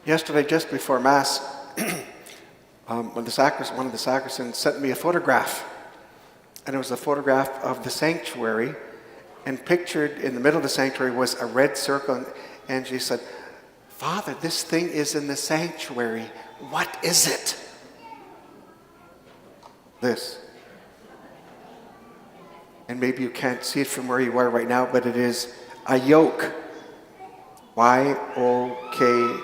Yesterday, just before Mass, one of the sacristans sent me a photograph. And it was a photograph of the sanctuary. And pictured in the middle of the sanctuary was a red circle. And she said, "Father, this thing is in the sanctuary. What is it?" This. And maybe you can't see it from where you are right now, but it is a yoke. Y-O-K-E,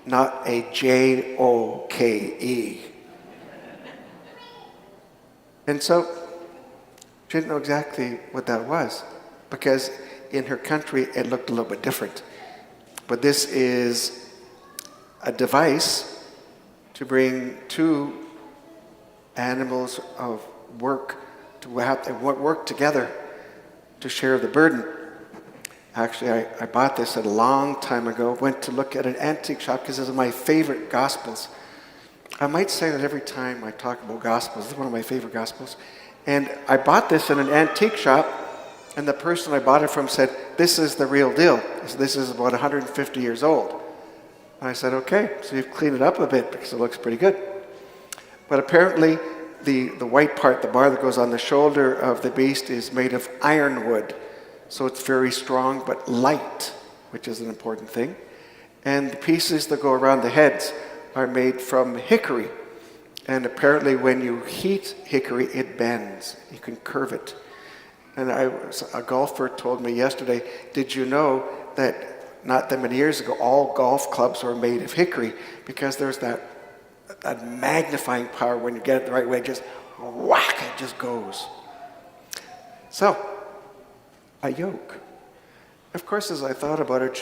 not a J-O-K-E. And so she didn't know exactly what that was, because in her country it looked a little bit different. But this is a device to bring two animals of work to have to work together to share the burden. Actually, I bought this a long time ago, went to look at an antique shop because this is my favorite Gospels. I might say that every time I talk about Gospels. This is one of my favorite Gospels. And I bought this in an antique shop, and the person I bought it from said, "This is the real deal. This is about 150 years old." And I said, "Okay, so you've cleaned it up a bit because it looks pretty good." But apparently, the white part, the bar that goes on the shoulder of the beast, is made of ironwood. So it's very strong but light, which is an important thing. And the pieces that go around the heads are made from hickory. And apparently when you heat hickory, it bends. You can curve it. And a golfer told me yesterday, "Did you know that not that many years ago, all golf clubs were made of hickory because there's that magnifying power when you get it the right way, just whack, it just goes." So, a yoke. Of course, as I thought about it,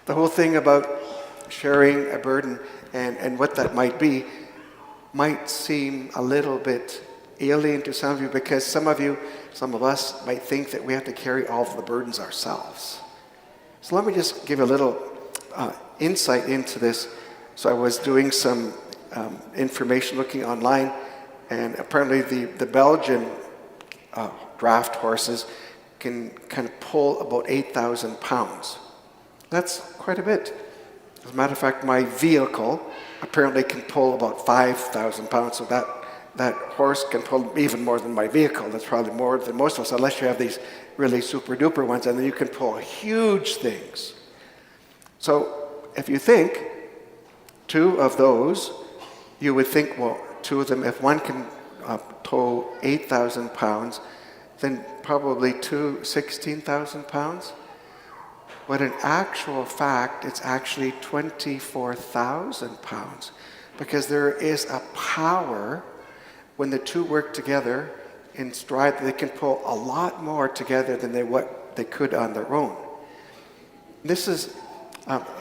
the whole thing about sharing a burden and what that might be might seem a little bit alien to some of you, because some of us might think that we have to carry all of the burdens ourselves. So let me just give a little insight into this. So I was doing some information looking online, and apparently the Belgian draft horses can kind of pull about 8,000 pounds. That's quite a bit. As a matter of fact, my vehicle apparently can pull about 5,000 pounds, so that horse can pull even more than my vehicle. That's probably more than most of us, unless you have these really super duper ones, and then you can pull huge things. So if you think two of those, you would think, well, two of them, if one can tow 8,000 pounds, then probably two, 16,000 pounds. But in actual fact, it's actually 24,000 pounds, because there is a power when the two work together in stride that they can pull a lot more together than what they could on their own. This is,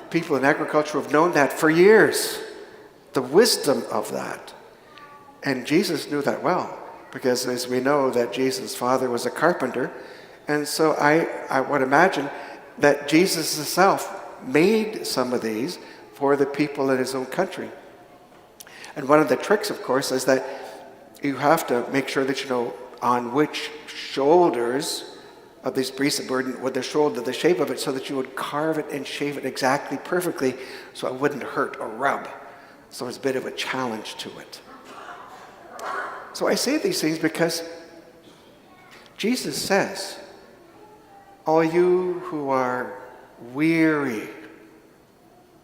people in agriculture have known that for years, the wisdom of that. And Jesus knew that well, because as we know that Jesus' father was a carpenter, and so I would imagine that Jesus himself made some of these for the people in his own country. And one of the tricks, of course, is that you have to make sure that you know on which shoulders of this beast of burden, with the shoulder, the shape of it, so that you would carve it and shave it exactly perfectly so it wouldn't hurt or rub. So it's a bit of a challenge to it. So I say these things because Jesus says, "All you who are weary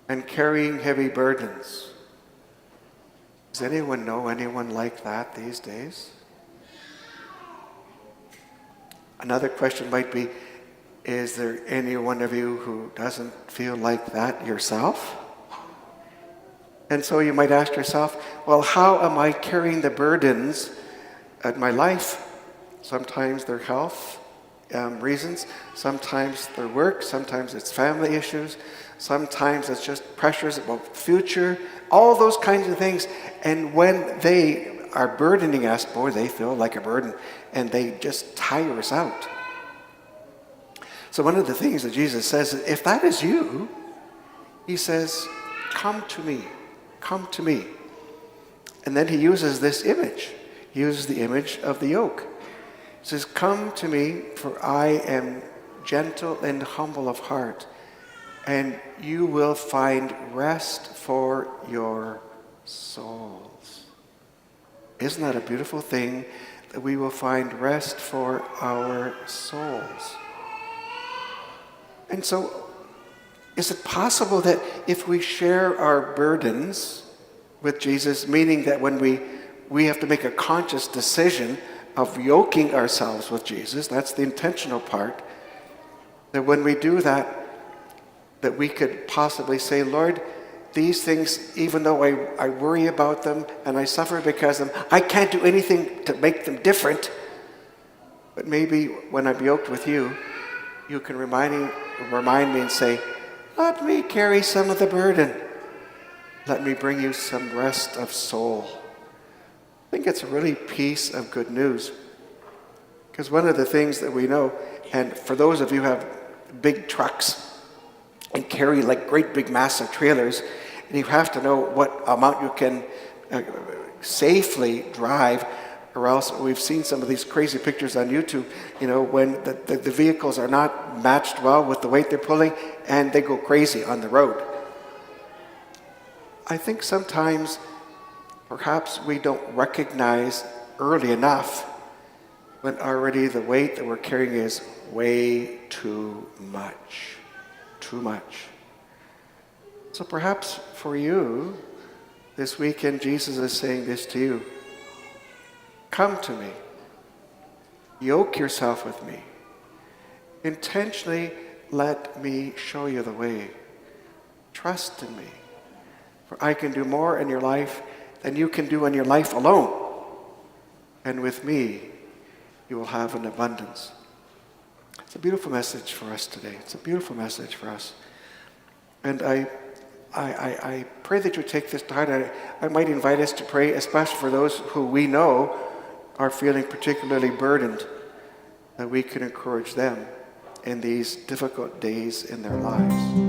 and carrying heavy burdens." Does anyone know anyone like that these days? Another question might be, is there any one of you who doesn't feel like that yourself? And so you might ask yourself, well, how am I carrying the burdens of my life? Sometimes they're health reasons, sometimes they're work, sometimes it's family issues, sometimes it's just pressures about future, all those kinds of things. And when they are burdening us, boy, they feel like a burden, and they just tire us out. So one of the things that Jesus says, if that is you, he says, come to me, come to me. And then he uses this image. He uses the image of the yoke. says, "Come to me, for I am gentle and humble of heart, and you will find rest for your souls." Isn't that a beautiful thing, that we will find rest for our souls? And so, is it possible that if we share our burdens with Jesus, meaning that when we have to make a conscious decision of yoking ourselves with Jesus, that's the intentional part, that when we do that, that we could possibly say, "Lord, these things, even though I worry about them and I suffer because of them, I can't do anything to make them different. But maybe when I'm yoked with you, you can remind me and say, 'Let me carry some of the burden. Let me bring you some rest of soul.'" I think it's a really piece of good news. Because one of the things that we know, and for those of you who have big trucks and carry like great big massive trailers, and you have to know what amount you can safely drive, or else we've seen some of these crazy pictures on YouTube, when the vehicles are not matched well with the weight they're pulling, and they go crazy on the road. I think sometimes perhaps we don't recognize early enough when already the weight that we're carrying is way too much. Too much. So perhaps for you, this weekend, Jesus is saying this to you. Come to me. Yoke yourself with me. Intentionally let me show you the way. Trust in me. For I can do more in your life than you can do in your life alone. And with me, you will have an abundance. It's a beautiful message for us today. It's a beautiful message for us. And I pray that you take this to heart. I might invite us to pray, especially for those who we know are feeling particularly burdened, that we can encourage them in these difficult days in their lives.